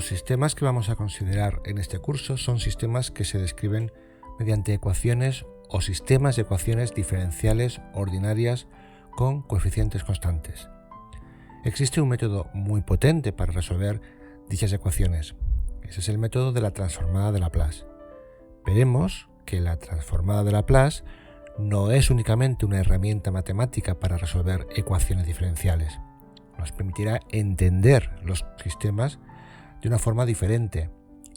Los sistemas que vamos a considerar en este curso son sistemas que se describen mediante ecuaciones o sistemas de ecuaciones diferenciales ordinarias con coeficientes constantes. Existe un método muy potente para resolver dichas ecuaciones. Ese es el método de la transformada de Laplace. Veremos que la transformada de Laplace no es únicamente una herramienta matemática para resolver ecuaciones diferenciales. Nos permitirá entender los sistemas de una forma diferente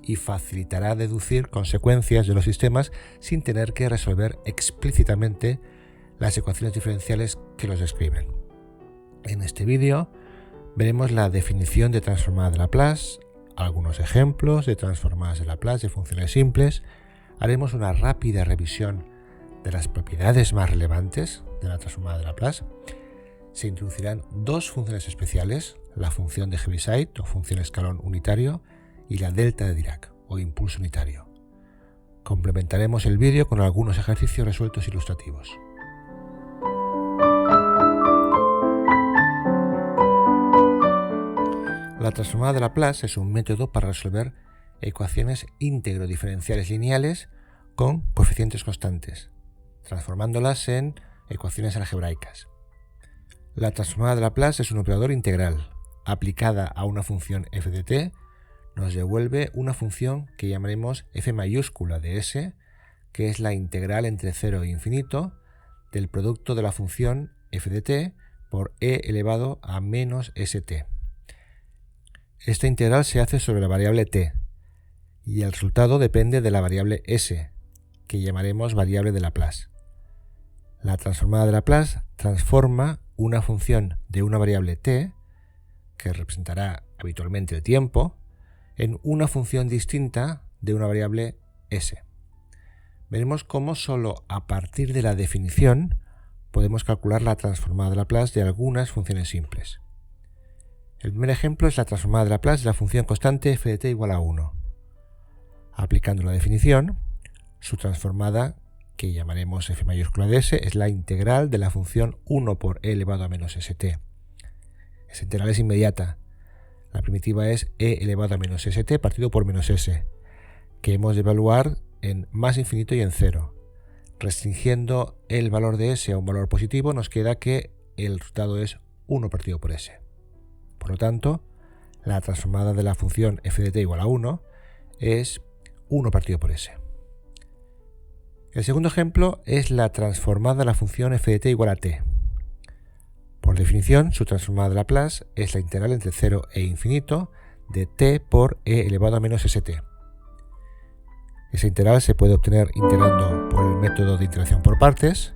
y facilitará deducir consecuencias de los sistemas sin tener que resolver explícitamente las ecuaciones diferenciales que los describen. En este vídeo veremos la definición de transformada de Laplace, algunos ejemplos de transformadas de Laplace de funciones simples, haremos una rápida revisión de las propiedades más relevantes de la transformada de Laplace, se introducirán dos funciones especiales, la función de Heaviside o función escalón unitario y la delta de Dirac o impulso unitario. Complementaremos el vídeo con algunos ejercicios resueltos ilustrativos. La transformada de Laplace es un método para resolver ecuaciones íntegro diferenciales lineales con coeficientes constantes, transformándolas en ecuaciones algebraicas. La transformada de Laplace es un operador integral. Aplicada a una función f de t, nos devuelve una función que llamaremos f mayúscula de s, que es la integral entre 0 e infinito del producto de la función f de t por e elevado a menos st. Esta integral se hace sobre la variable t y el resultado depende de la variable s, que llamaremos variable de Laplace. La transformada de Laplace transforma una función de una variable t, que representará habitualmente el tiempo, en una función distinta de una variable s. Veremos cómo solo a partir de la definición podemos calcular la transformada de Laplace de algunas funciones simples. El primer ejemplo es la transformada de Laplace de la función constante f de t igual a 1. Aplicando la definición, su transformada, que llamaremos f mayúscula de s, es la integral de la función 1 por e elevado a menos st. Esa integral es inmediata. La primitiva es e elevado a menos st partido por menos s, que hemos de evaluar en más infinito y en 0. Restringiendo el valor de s a un valor positivo, nos queda que el resultado es 1 partido por s. Por lo tanto, la transformada de la función f de t igual a 1 es 1 partido por s. El segundo ejemplo es la transformada de la función f de t igual a t. Por definición, su transformada de Laplace es la integral entre 0 e infinito de t por e elevado a menos st. Esa integral se puede obtener integrando por el método de integración por partes.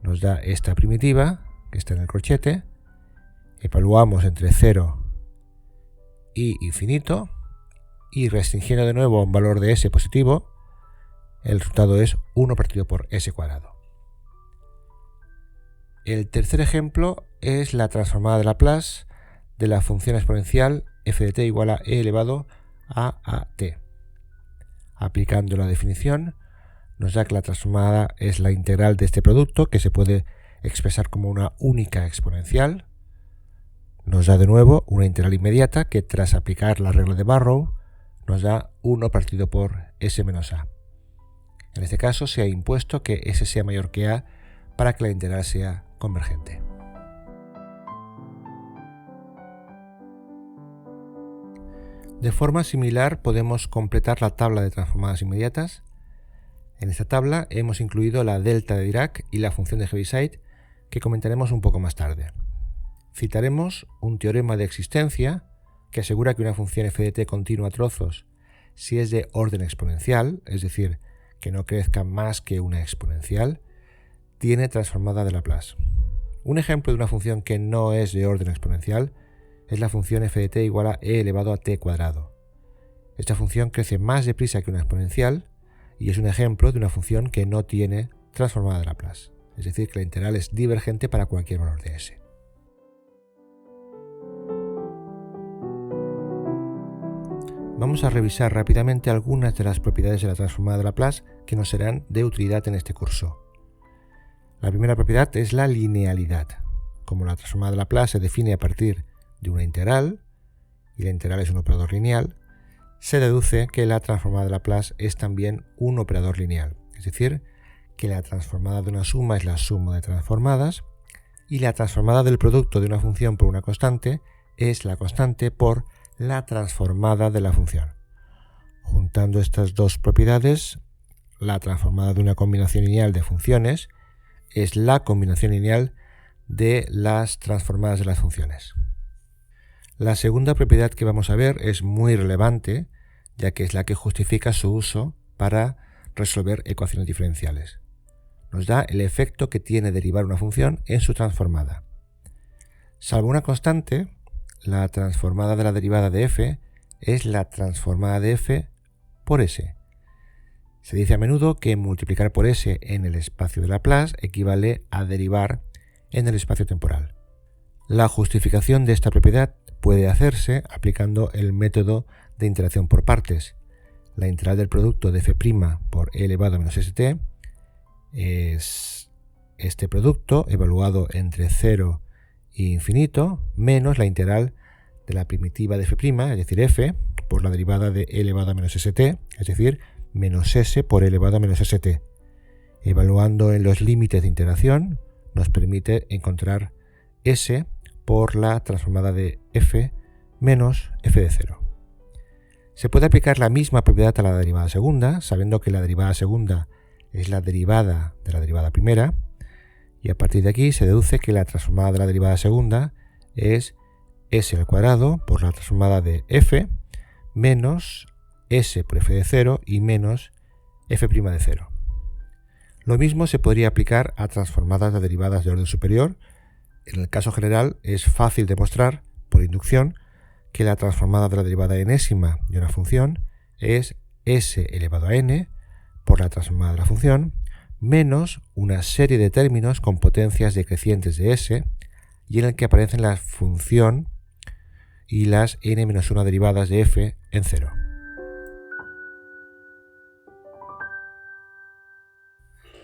Nos da esta primitiva, que está en el corchete. Evaluamos entre 0 y infinito y restringiendo de nuevo a un valor de s positivo, el resultado es 1 partido por s cuadrado. El tercer ejemplo es la transformada de Laplace de la función exponencial f de t igual a e elevado a t. Aplicando la definición, nos da que la transformada es la integral de este producto, que se puede expresar como una única exponencial. Nos da de nuevo una integral inmediata que, tras aplicar la regla de Barrow, nos da 1 partido por s menos a. En este caso se ha impuesto que s sea mayor que a para que la integral sea convergente. De forma similar podemos completar la tabla de transformadas inmediatas. En esta tabla hemos incluido la delta de Dirac y la función de Heaviside, que comentaremos un poco más tarde. Citaremos un teorema de existencia que asegura que una función f de t continua a trozos, si es de orden exponencial, es decir, que no crezca más que una exponencial, tiene transformada de Laplace. Un ejemplo de una función que no es de orden exponencial es la función f de t igual a e elevado a t cuadrado. Esta función crece más deprisa que una exponencial y es un ejemplo de una función que no tiene transformada de Laplace, es decir, que la integral es divergente para cualquier valor de s. Vamos a revisar rápidamente algunas de las propiedades de la transformada de Laplace que nos serán de utilidad en este curso. La primera propiedad es la linealidad. Como la transformada de Laplace se define a partir de una integral, y la integral es un operador lineal, se deduce que la transformada de Laplace es también un operador lineal, es decir, que la transformada de una suma es la suma de transformadas y la transformada del producto de una función por una constante es la constante por la transformada de la función. Juntando estas dos propiedades, la transformada de una combinación lineal de funciones es la combinación lineal de las transformadas de las funciones. La segunda propiedad que vamos a ver es muy relevante, ya que es la que justifica su uso para resolver ecuaciones diferenciales. Nos da el efecto que tiene derivar una función en su transformada. Salvo una constante, la transformada de la derivada de f es la transformada de f por s. Se dice a menudo que multiplicar por s en el espacio de Laplace equivale a derivar en el espacio temporal. La justificación de esta propiedad puede hacerse aplicando el método de interacción por partes. La integral del producto de f' por e elevado a menos st es este producto evaluado entre 0 e infinito menos la integral de la primitiva de f', es decir, f, por la derivada de e elevado a menos st, es decir, menos s por e elevado a menos st. Evaluando en los límites de integración nos permite encontrar s por la transformada de f menos f de 0. Se puede aplicar la misma propiedad a la derivada segunda, sabiendo que la derivada segunda es la derivada de la derivada primera, y a partir de aquí se deduce que la transformada de la derivada segunda es s al cuadrado por la transformada de f menos s por f de 0 y menos f' de 0. Lo mismo se podría aplicar a transformadas de derivadas de orden superior. En el caso general es fácil demostrar, por inducción, que la transformada de la derivada enésima de una función es s elevado a n por la transformada de la función menos una serie de términos con potencias decrecientes de s y en el que aparecen la función y las n-1 derivadas de f en 0.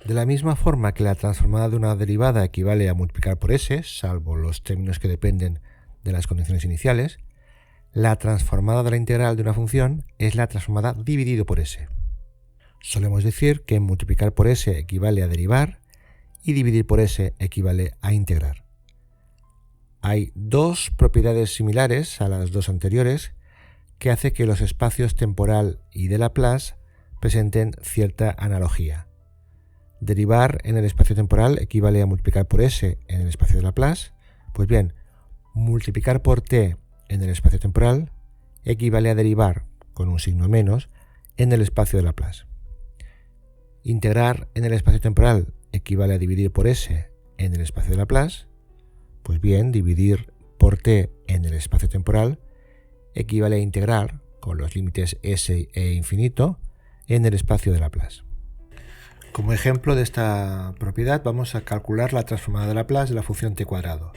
De la misma forma que la transformada de una derivada equivale a multiplicar por s, salvo los términos que dependen de las condiciones iniciales, la transformada de la integral de una función es la transformada dividido por s. Solemos decir que multiplicar por s equivale a derivar y dividir por s equivale a integrar. Hay dos propiedades similares a las dos anteriores que hace que los espacios temporal y de Laplace presenten cierta analogía. Derivar en el espacio temporal equivale a multiplicar por s en el espacio de Laplace. Pues bien, multiplicar por t en el espacio temporal equivale a derivar, con un signo menos, en el espacio de Laplace. Integrar en el espacio temporal equivale a dividir por s en el espacio de Laplace. Pues bien, dividir por t en el espacio temporal equivale a integrar, con los límites s e infinito, en el espacio de Laplace. Como ejemplo de esta propiedad vamos a calcular la transformada de Laplace de la función t cuadrado.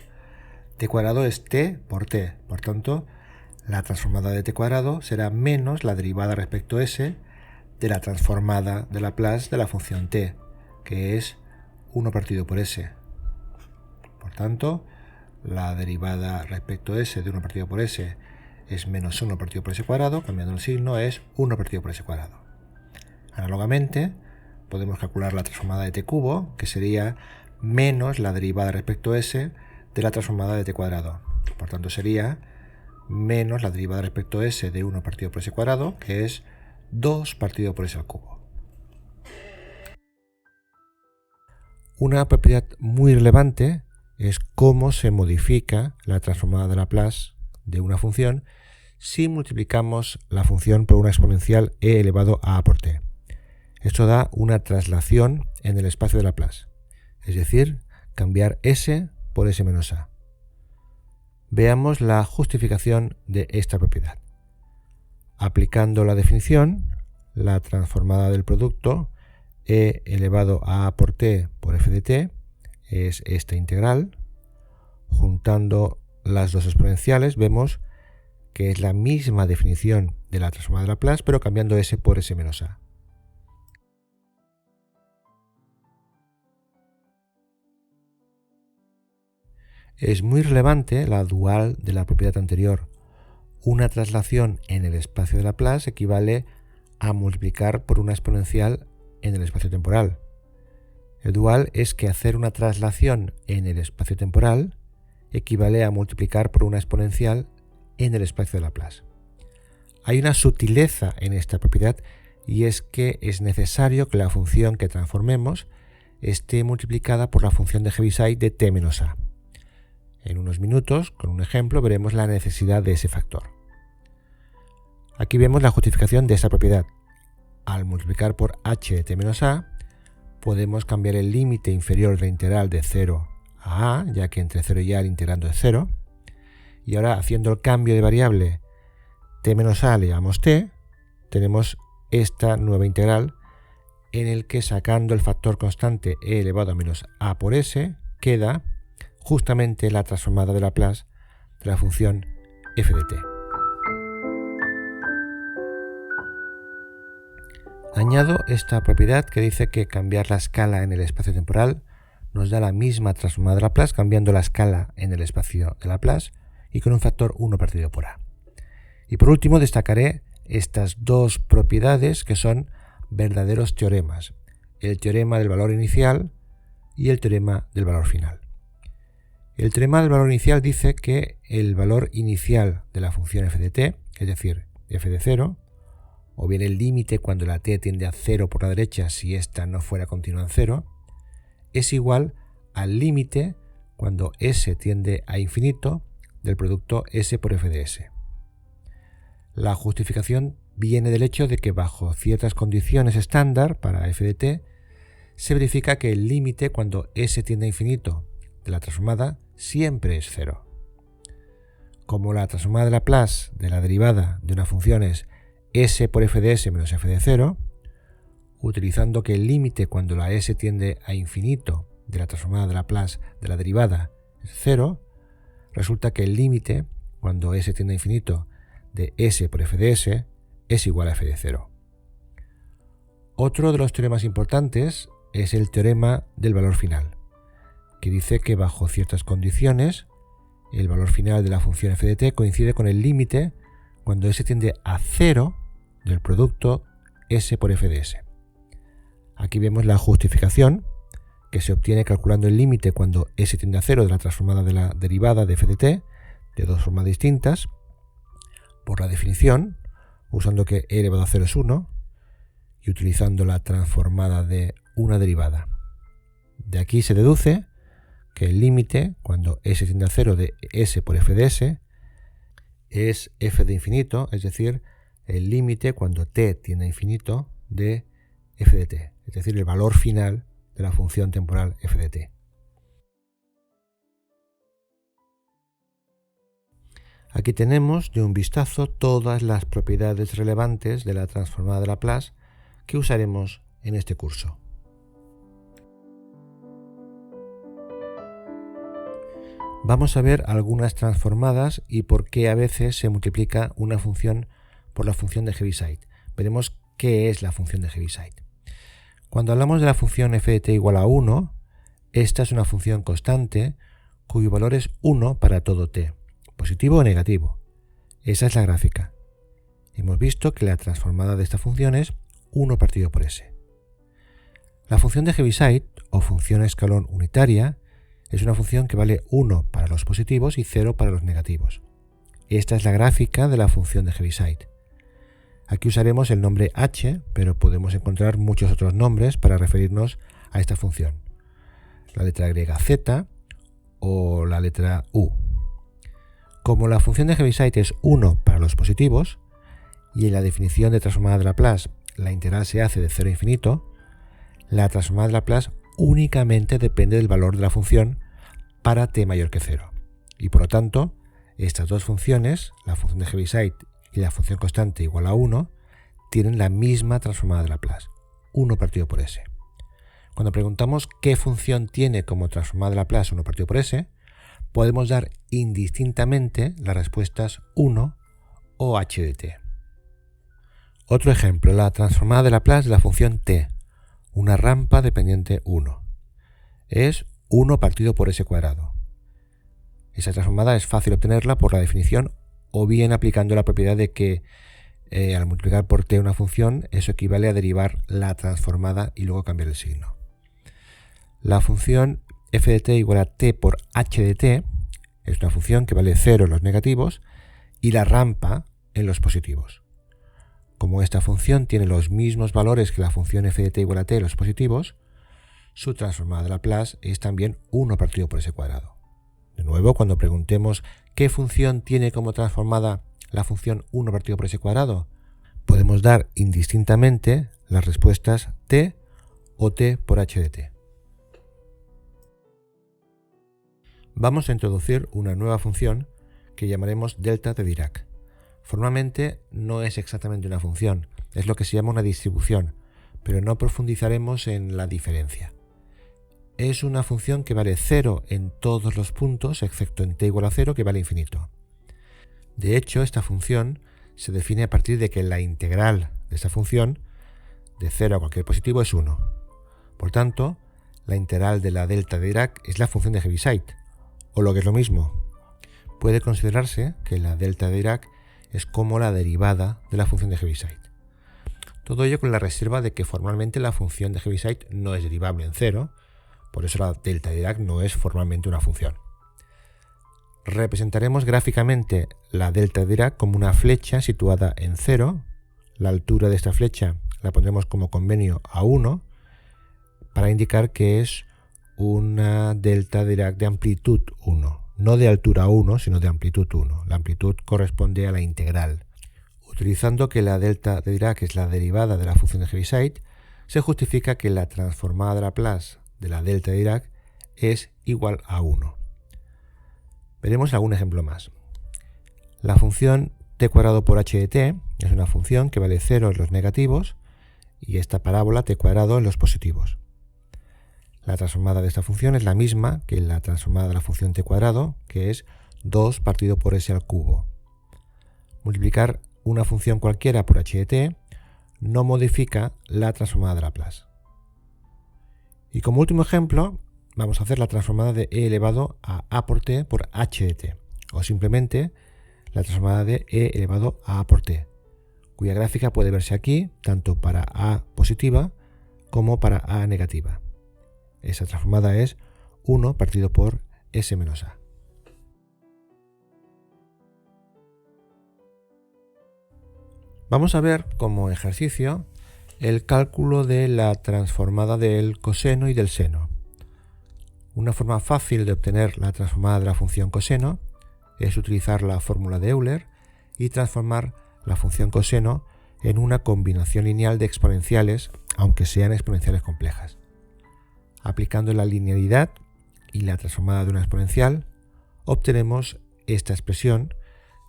T cuadrado es t por t, por tanto la transformada de t cuadrado será menos la derivada respecto a s de la transformada de Laplace de la función t, que es 1 partido por s. Por tanto, la derivada respecto a s de 1 partido por s es menos 1 partido por s cuadrado, cambiando el signo es 1 partido por s cuadrado. Análogamente, podemos calcular la transformada de t cubo, que sería menos la derivada respecto a s de la transformada de t cuadrado. Por tanto, sería menos la derivada respecto a s de 1 partido por s cuadrado, que es 2 partido por s al cubo. Una propiedad muy relevante es cómo se modifica la transformada de Laplace de una función si multiplicamos la función por una exponencial e elevado a por t. Esto da una traslación en el espacio de Laplace, es decir, cambiar s por s menos a. Veamos la justificación de esta propiedad. Aplicando la definición, la transformada del producto e elevado a por t por f de t es esta integral. Juntando las dos exponenciales vemos que es la misma definición de la transformada de Laplace, pero cambiando s por s menos a. Es muy relevante la dual de la propiedad anterior. una traslación en el espacio de Laplace equivale a multiplicar por una exponencial en el espacio temporal. El dual es que hacer una traslación en el espacio temporal equivale a multiplicar por una exponencial en el espacio de Laplace. Hay una sutileza en esta propiedad y es que es necesario que la función que transformemos esté multiplicada por la función de Heaviside de t menos a. En unos minutos, con un ejemplo, veremos la necesidad de ese factor. Aquí vemos la justificación de esta propiedad. Al multiplicar por h de t menos a, podemos cambiar el límite inferior de la integral de 0 a a, ya que entre 0 y a el integrando es 0. Y ahora, haciendo el cambio de variable t menos a le llamamos t, tenemos esta nueva integral en el que sacando el factor constante e elevado a menos a por s, queda justamente la transformada de Laplace de la función f de t. Añado esta propiedad que dice que cambiar la escala en el espacio temporal nos da la misma transformada de Laplace cambiando la escala en el espacio de Laplace y con un factor 1 partido por a. Y por último destacaré estas dos propiedades que son verdaderos teoremas, el teorema del valor inicial y el teorema del valor final. El teorema del valor inicial dice que el valor inicial de la función f de t, es decir, f de 0, o bien el límite cuando la t tiende a 0 por la derecha si ésta no fuera continua en 0, es igual al límite cuando s tiende a infinito del producto s por f de s. La justificación viene del hecho de que bajo ciertas condiciones estándar para f de t, se verifica que el límite cuando s tiende a infinito de la transformada siempre es 0. Como la transformada de Laplace de la derivada de una función es s por f de s menos f de 0, utilizando que el límite cuando la s tiende a infinito de la transformada de Laplace de la derivada es 0, resulta que el límite cuando s tiende a infinito de s por f de s es igual a f de 0. Otro de los teoremas importantes es el teorema del valor final, que dice que bajo ciertas condiciones el valor final de la función f de t coincide con el límite cuando s tiende a 0 del producto s por f de s. Aquí vemos la justificación que se obtiene calculando el límite cuando s tiende a 0 de la transformada de la derivada de f de t de dos formas distintas, por la definición, usando que e elevado a 0 es 1 y utilizando la transformada de una derivada. De aquí se deduce que el límite cuando s tiende a 0 de s por f de s es f de infinito, es decir, el límite cuando t tiende a infinito de f de t, es decir, el valor final de la función temporal f de t. Aquí tenemos de un vistazo todas las propiedades relevantes de la transformada de Laplace que usaremos en este curso. Vamos a ver algunas transformadas y por qué a veces se multiplica una función por la función de Heaviside. Veremos qué es la función de Heaviside. Cuando hablamos de la función f de t igual a 1, esta es una función constante cuyo valor es 1 para todo t, positivo o negativo. Esa es la gráfica. Hemos visto que la transformada de esta función es 1 partido por s. La función de Heaviside, o función escalón unitaria, es una función que vale 1 para los positivos y 0 para los negativos. Esta es la gráfica de la función de Heaviside. Aquí usaremos el nombre h, pero podemos encontrar muchos otros nombres para referirnos a esta función. La letra griega z o la letra u. Como la función de Heaviside es 1 para los positivos, y en la definición de transformada de Laplace la integral se hace de 0 a infinito, la transformada de Laplace únicamente depende del valor de la función para t mayor que 0. Y por lo tanto, estas dos funciones, la función de Heaviside y la función constante igual a 1, tienen la misma transformada de Laplace, 1 partido por s. Cuando preguntamos qué función tiene como transformada de Laplace 1 partido por s, podemos dar indistintamente las respuestas 1 o h de t. Otro ejemplo, la transformada de Laplace de la función t, una rampa dependiente 1. Es 1 partido por s cuadrado. Esa transformada es fácil obtenerla por la definición o bien aplicando la propiedad de que al multiplicar por t una función, eso equivale a derivar la transformada y luego cambiar el signo. La función f de t igual a t por h de t es una función que vale 0 en los negativos y la rampa en los positivos. Como esta función tiene los mismos valores que la función f de t igual a t en los positivos, su transformada de Laplace es también 1 partido por s cuadrado. De nuevo, cuando preguntemos qué función tiene como transformada la función 1 partido por s cuadrado, podemos dar indistintamente las respuestas t o t por h de t. Vamos a introducir una nueva función que llamaremos delta de Dirac. Formalmente no es exactamente una función, es lo que se llama una distribución, pero no profundizaremos en la diferencia. Es una función que vale 0 en todos los puntos, excepto en t igual a 0, que vale infinito. De hecho, esta función se define a partir de que la integral de esa función, de 0 a cualquier positivo, es 1. Por tanto, la integral de la delta de Dirac es la función de Heaviside, o lo que es lo mismo. Puede considerarse que la delta de Dirac es como la derivada de la función de Heaviside. Todo ello con la reserva de que formalmente la función de Heaviside no es derivable en 0, por eso la delta de Dirac no es formalmente una función. Representaremos gráficamente la delta de Dirac como una flecha situada en 0. La altura de esta flecha la pondremos como convenio a 1 para indicar que es una delta de Dirac de amplitud 1. No de altura 1, sino de amplitud 1. La amplitud corresponde a la integral. Utilizando que la delta de Dirac es la derivada de la función de Heaviside, se justifica que la transformada de Laplace de la delta de Dirac es igual a 1. Veremos algún ejemplo más. La función t cuadrado por h de t es una función que vale 0 en los negativos y esta parábola t cuadrado en los positivos. La transformada de esta función es la misma que la transformada de la función t cuadrado, que es 2 partido por s al cubo. Multiplicar una función cualquiera por h de t no modifica la transformada de Laplace. Y como último ejemplo, vamos a hacer la transformada de e elevado a por t por h de t, o simplemente la transformada de e elevado a por t, cuya gráfica puede verse aquí, tanto para a positiva como para a negativa. Esa transformada es 1 partido por s menos a. Vamos a ver como ejercicio el cálculo de la transformada del coseno y del seno. Una forma fácil de obtener la transformada de la función coseno es utilizar la fórmula de Euler y transformar la función coseno en una combinación lineal de exponenciales, aunque sean exponenciales complejas. Aplicando la linealidad y la transformada de una exponencial, obtenemos esta expresión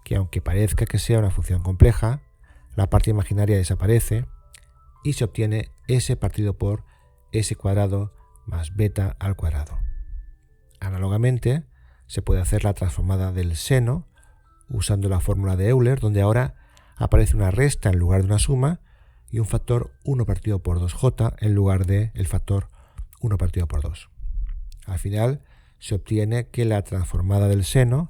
que, aunque parezca que sea una función compleja, la parte imaginaria desaparece y se obtiene s partido por s cuadrado más beta al cuadrado. Análogamente, se puede hacer la transformada del seno usando la fórmula de Euler, donde ahora aparece una resta en lugar de una suma y un factor 1 partido por 2j en lugar del factor 1 partido por 2. Al final se obtiene que la transformada del seno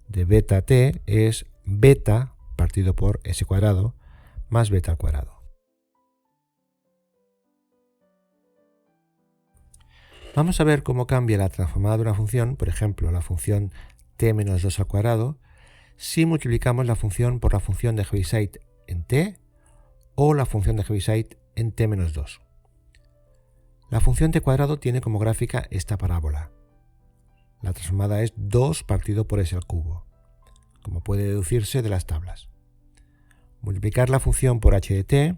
de beta t es beta partido por s cuadrado más beta al cuadrado. Vamos a ver cómo cambia la transformada de una función, por ejemplo, la función t menos 2 al cuadrado, si multiplicamos la función por la función de Heaviside en t o la función de Heaviside en t menos 2. La función t cuadrado tiene como gráfica esta parábola. La transformada es 2 partido por s al cubo, como puede deducirse de las tablas. Multiplicar la función por h de t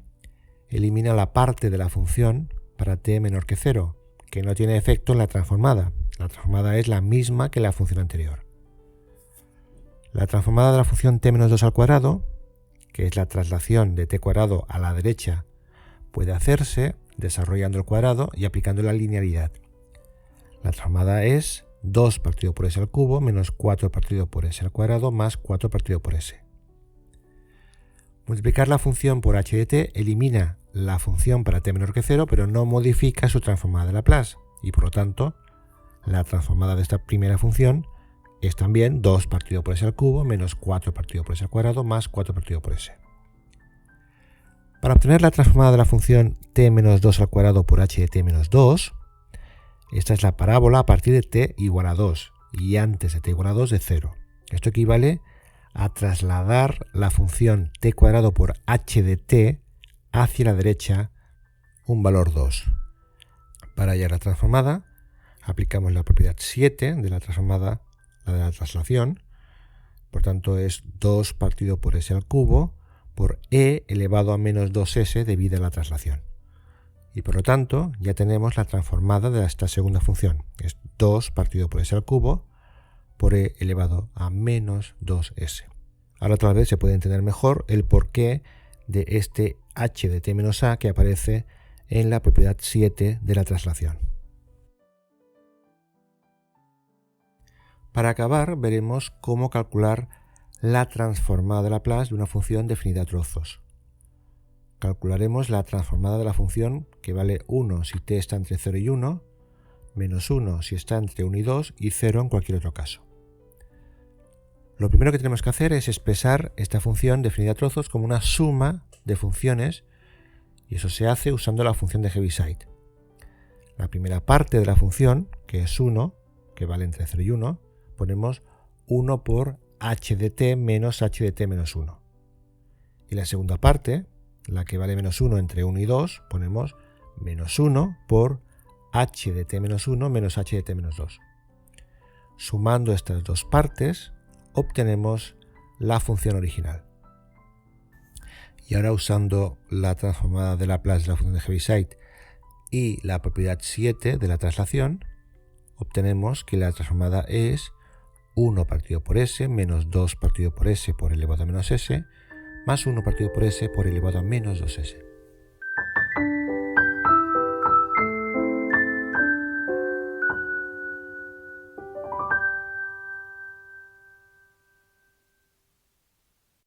elimina la parte de la función para t menor que 0, que no tiene efecto en la transformada. La transformada es la misma que la función anterior. La transformada de la función t menos 2 al cuadrado, que es la traslación de t cuadrado a la derecha, puede hacerse desarrollando el cuadrado y aplicando la linealidad. La transformada es 2 partido por s al cubo menos 4 partido por s al cuadrado más 4 partido por s. Multiplicar la función por h de t elimina la función para t menor que 0, pero no modifica su transformada de Laplace, y por lo tanto, la transformada de esta primera función que es también 2 partido por s al cubo menos 4 partido por s al cuadrado más 4 partido por s. Para obtener la transformada de la función t menos 2 al cuadrado por h de t menos 2, esta es la parábola a partir de t igual a 2 y antes de t igual a 2 de 0. Esto equivale a trasladar la función t cuadrado por h de t hacia la derecha un valor 2. Para hallar la transformada, aplicamos la propiedad 7 de la transformada, la de la traslación. Por tanto, es 2 partido por s al cubo por e elevado a menos 2s debido a la traslación. Y por lo tanto, ya tenemos la transformada de esta segunda función. Es 2 partido por s al cubo por e elevado a menos 2s. Ahora tal vez se puede entender mejor el porqué de este h de t menos a que aparece en la propiedad 7 de la traslación. Para acabar, veremos cómo calcular la transformada de Laplace de una función definida a trozos. Calcularemos la transformada de la función que vale 1 si t está entre 0 y 1, menos 1 si está entre 1 y 2 y 0 en cualquier otro caso. Lo primero que tenemos que hacer es expresar esta función definida a trozos como una suma de funciones, y eso se hace usando la función de Heaviside. La primera parte de la función, que es 1, que vale entre 0 y 1, ponemos 1 por h de t menos h de t menos 1. Y la segunda parte, la que vale menos 1 entre 1 y 2, ponemos menos 1 por h de t menos 1 menos h de t menos 2. Sumando estas dos partes, obtenemos la función original. Y ahora, usando la transformada de Laplace de la función de Heaviside y la propiedad 7 de la traslación, obtenemos que la transformada es 1 partido por s menos 2 partido por s por elevado a menos s más 1 partido por s por elevado a menos 2s.